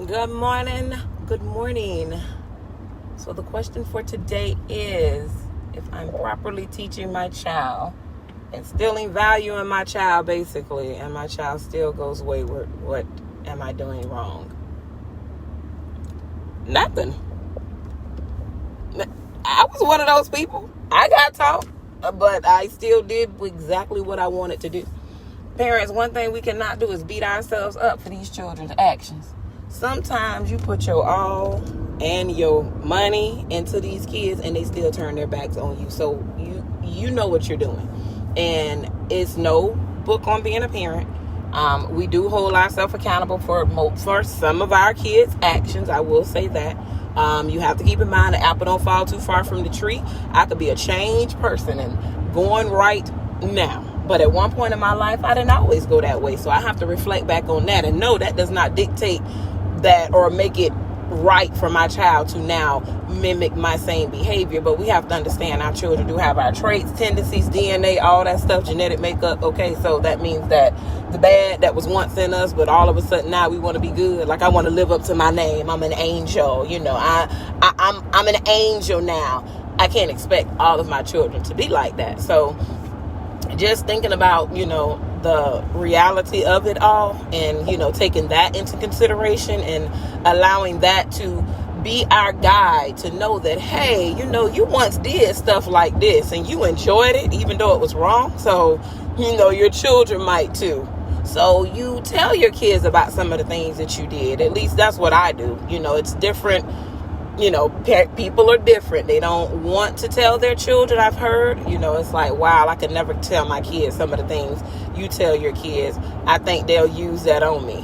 Good morning. Good morning. So the question for today is, if I'm properly teaching my child, instilling value in my child basically, and my child still goes wayward, what am I doing wrong? Nothing. I was one of those people. I got taught, but I still did exactly what I wanted to do. Parents, one thing we cannot do is beat ourselves up for these children's actions. Sometimes you put your all and your money into these kids and they still turn their backs on you. So you know what you're doing. And it's no book on being a parent. We do hold ourselves accountable for some of our kids' actions. I will say that. You have to keep in mind the apple don't fall too far from the tree. I could be a changed person and going right now. But at one point in my life, I didn't always go that way. So I have to reflect back on that and know that does not dictate that or make it right for my child to now mimic my same behavior. But we have to understand our children do have our traits, tendencies, DNA, all that stuff, genetic makeup. Okay, so that means that the bad that was once in us, but all of a sudden now we want to be good. Like I want to live up to my name. I'm an angel. You know, I'm an angel now. I can't expect all of my children to be like that. So just thinking about, the reality of it all and, taking that into consideration and allowing that to be our guide to know that, hey, you once did stuff like this and you enjoyed it, even though it was wrong. So, your children might too. So you tell your kids about some of the things that you did. At least that's what I do. It's different. People are different. They don't want to tell their children. I've heard, it's like, wow, I could never tell my kids some of the things you tell your kids. I think they'll use that on me.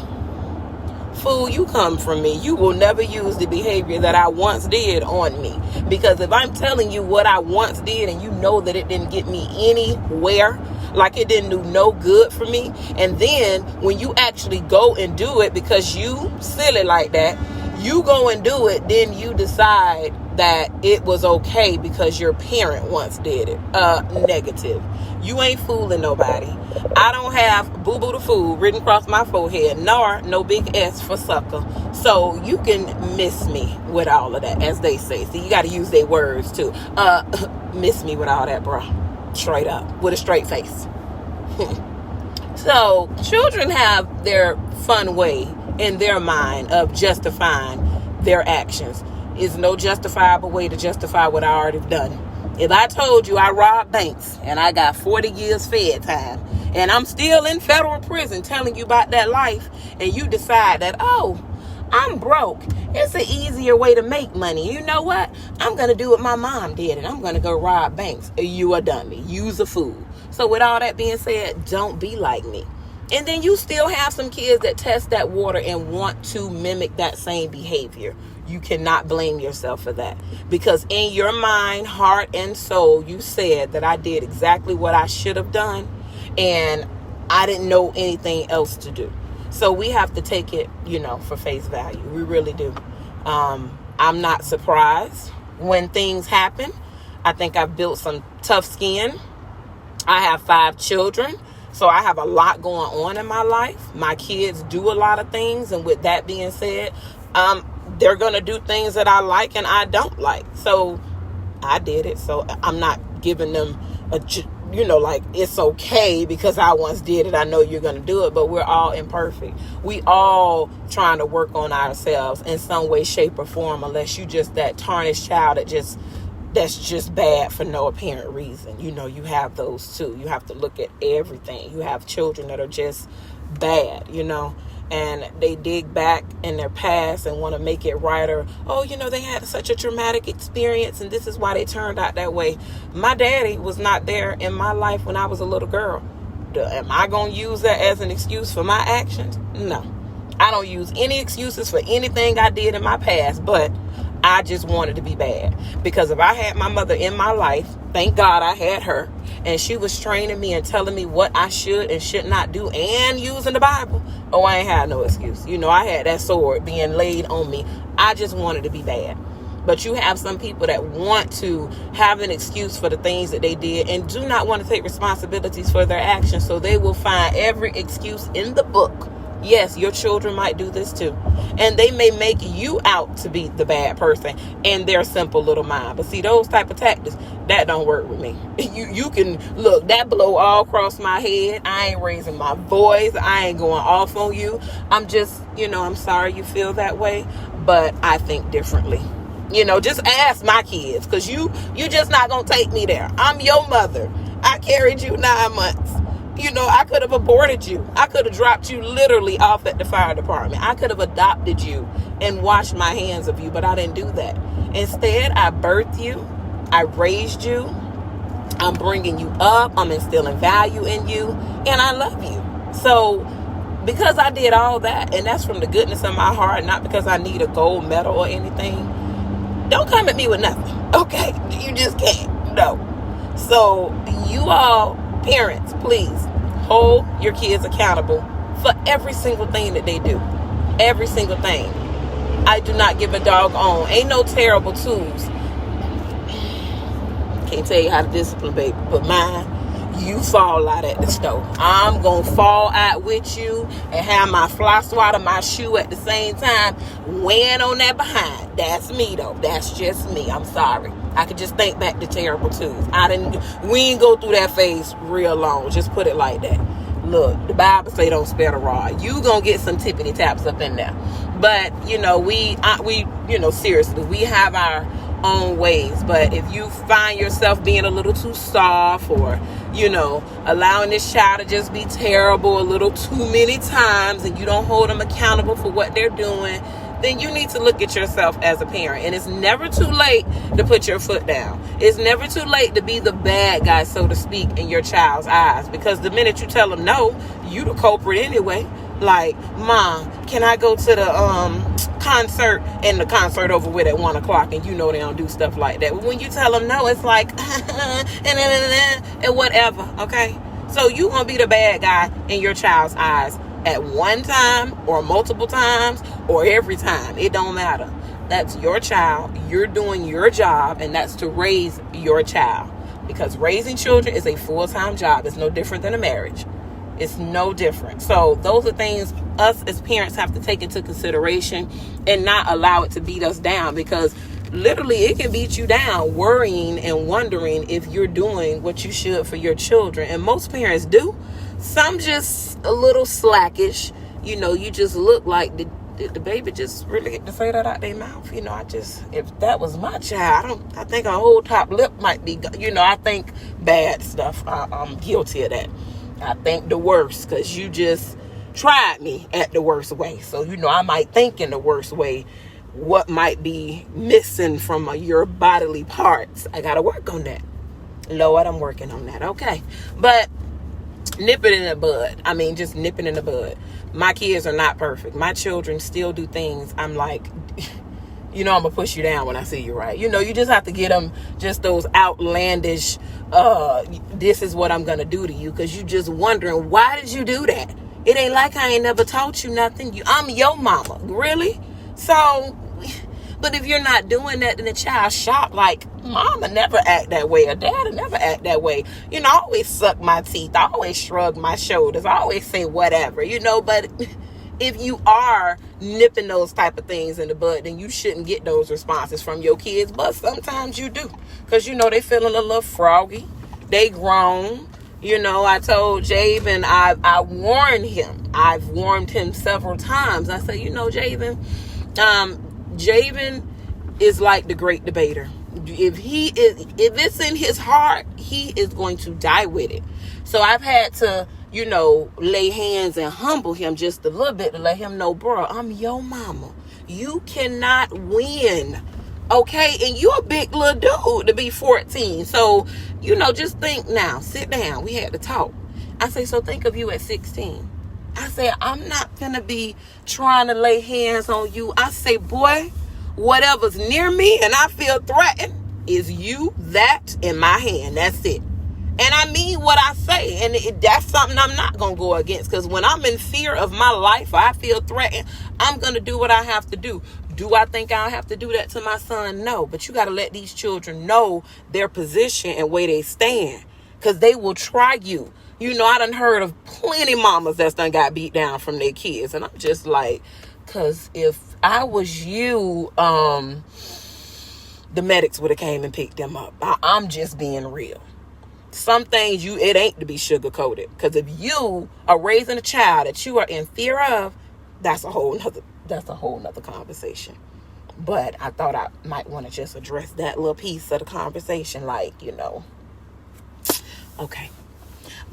Fool, you come from me. You will never use the behavior that I once did on me. Because if I'm telling you what I once did and you know that it didn't get me anywhere, like it didn't do no good for me, and then when you actually go and do it because you silly like that, you go and do it, then you decide that it was okay because your parent once did it. Negative. You ain't fooling nobody. I don't have boo-boo the fool written across my forehead, nor no big S for sucker. So you can miss me with all of that, as they say. See, you got to use their words too. Miss me with all that, bro. Straight up, with a straight face. So children have their fun way in their mind of justifying their actions. Is no justifiable way to justify what I already done. If I told you I robbed banks and I got 40 years fed time and I'm still in federal prison telling you about that life, and you decide that, oh, I'm broke, it's an easier way to make money. You know what? I'm going to do what my mom did and I'm going to go rob banks. You a dummy. You's a fool. So with all that being said, don't be like me. And then you still have some kids that test that water and want to mimic that same behavior. You cannot blame yourself for that. Because in your mind, heart, and soul, you said that I did exactly what I should have done. And I didn't know anything else to do. So we have to take it, for face value. We really do. I'm not surprised when things happen. I think I've built some tough skin. I have 5 children. So I have a lot going on in my life. My kids do a lot of things. And with that being said, they're going to do things that I like and I don't like. So I did it. So I'm not giving them like it's okay because I once did it. I know you're going to do it, but we're all imperfect. We all trying to work on ourselves in some way, shape, or form, unless you just that tarnished child that's just bad for no apparent reason. You have those too. You have to look at everything. You have children that are just bad, and they dig back in their past and want to make it right, or, they had such a traumatic experience and this is why they turned out that way. My daddy was not there in my life when I was a little girl. Am I going to use that as an excuse for my actions? No. I don't use any excuses for anything I did in my past, but I just wanted to be bad. Because if I had my mother in my life, thank God I had her, and she was training me and telling me what I should and should not do and using the Bible, I ain't had no excuse. I had that sword being laid on me. I just wanted to be bad. But you have some people that want to have an excuse for the things that they did and do not want to take responsibilities for their actions. So they will find every excuse in the book Yes, your children might do this too. And they may make you out to be the bad person in their simple little mind. But see, those type of tactics, that don't work with me. You can, look, that blow all across my head. I ain't raising my voice. I ain't going off on you. I'm just, I'm sorry you feel that way, but I think differently. Just ask my kids, because you just not going to take me there. I'm your mother. I carried you 9 months. I could have aborted you. I could have dropped you literally off at the fire department. I could have adopted you and washed my hands of you, but I didn't do that. Instead, I birthed you. I raised you. I'm bringing you up. I'm instilling value in you, and I love you. So because I did all that, and that's from the goodness of my heart, not because I need a gold medal or anything, don't come at me with nothing, okay? You just can't. No. So you all, parents, please hold your kids accountable for every single thing that they do. Every single thing. I do not give a doggone. Ain't no terrible tools. Can't tell you how to discipline, baby, but mine, you fall out at the stove. I'm going to fall out with you and have my fly swatter, my shoe at the same time, weighing on that behind. That's me, though. That's just me. I'm sorry. I could just think back to terrible twos. We ain't go through that phase real long. Just put it like that. Look, the Bible say don't spare the rod. You gonna get some tippity taps up in there. But, seriously, we have our own ways. But if you find yourself being a little too soft, or allowing this child to just be terrible a little too many times, and you don't hold them accountable for what they're doing, then you need to look at yourself as a parent. And it's never too late to put your foot down. It's never too late to be the bad guy, so to speak, in your child's eyes. Because the minute you tell them no, you the culprit anyway. Like, Mom, can I go to the concert? And the concert over with at 1 o'clock, and they don't do stuff like that. But when you tell them no, it's like, and whatever, okay? So you gonna be the bad guy in your child's eyes at one time, or multiple times, or every time. It don't matter. That's your child. You're doing your job, and that's to raise your child. Because raising children is a full-time job. It's no different than a marriage. It's no different. So those are things us as parents have to take into consideration and not allow it to beat us down, because literally it can beat you down worrying and wondering if you're doing what you should for your children. And most parents do. Some just a little slackish. You just look like the baby just really get to say that out their mouth. If that was my child, I think a whole top lip might be, I think bad stuff. I'm guilty of that. I think the worst, because you just tried me at the worst way. So, I might think in the worst way what might be missing from your bodily parts. I got to work on that. Lord, I'm working on that. Okay. But nip it in the bud. Just nip it in the bud. My kids are not perfect. My children still do things. I'm like, I'm going to push you down when I see you, right? You just have to get them just those outlandish, this is what I'm going to do to you. Because you just wondering, why did you do that? It ain't like I ain't never taught you nothing. I'm your mama. Really? So, but if you're not doing that, then the child shocked, like, Mama never act that way, or Daddy never act that way. I always suck my teeth. I always shrug my shoulders. I always say whatever, but if you are nipping those type of things in the bud, then you shouldn't get those responses from your kids. But sometimes you do, because, they feeling a little froggy. They grown. I told Javen, I warned him. I've warned him several times. I said, Javen, Javen is like the great debater. If it's in his heart, he is going to die with it. So I've had to, lay hands and humble him just a little bit to let him know, bro, I'm your mama. You cannot win. Okay. And you're a big little dude to be 14. So, just think now, sit down. We had to talk. I say, so think of you at 16. I say, I'm not going to be trying to lay hands on you. I say, boy, whatever's near me and I feel threatened is you, that, in my hand. That's it. And I mean what I say. And that's something I'm not going to go against. Because when I'm in fear of my life, or I feel threatened, I'm going to do what I have to do. Do I think I'll have to do that to my son? No. But you got to let these children know their position and where they stand. Because they will try you. You know, I done heard of plenty mamas that's done got beat down from their kids. And I'm just like, because if I was you, the medics would have came and picked them up. I'm just being real. Some things it ain't to be sugar coated. Because if you are raising a child that you are in fear of, that's a whole nother conversation. But I thought I might want to just address that little piece of the conversation, like, you know. Okay.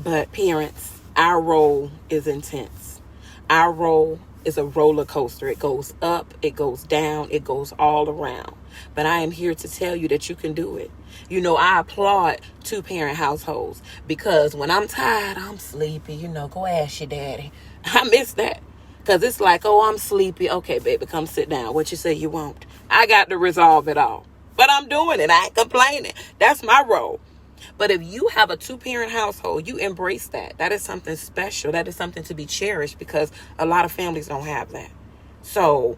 But parents, our role is intense. Our role is a roller coaster. It goes up, it goes down, it goes all around. But I am here to tell you that you can do it. You know, I applaud 2-parent households because when I'm tired, I'm sleepy. You know, go ask your daddy. I miss that. Because it's like, oh, I'm sleepy. Okay, baby, come sit down. What you say you won't? I got to resolve it all. But I'm doing it. I ain't complaining. That's my role. But if you have a 2-parent household, you embrace that. That is something special. That is something to be cherished because a lot of families don't have that. So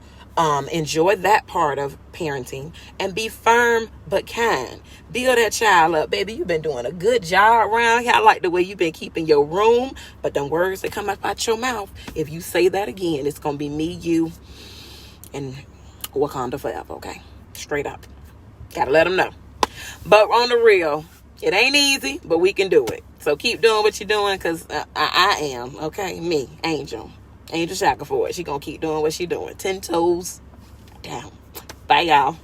enjoy that part of parenting and be firm but kind. Build that child up. Baby, you've been doing a good job around here. I like the way you've been keeping your room. But them words that come out your mouth, if you say that again, it's going to be me, you, and Wakanda forever, okay? Straight up. Gotta let them know. But on the real, it ain't easy, but we can do it. So keep doing what you're doing because I am, okay? Me, Angel Shackelford. She going to keep doing what she doing. 10 toes down. Bye, y'all.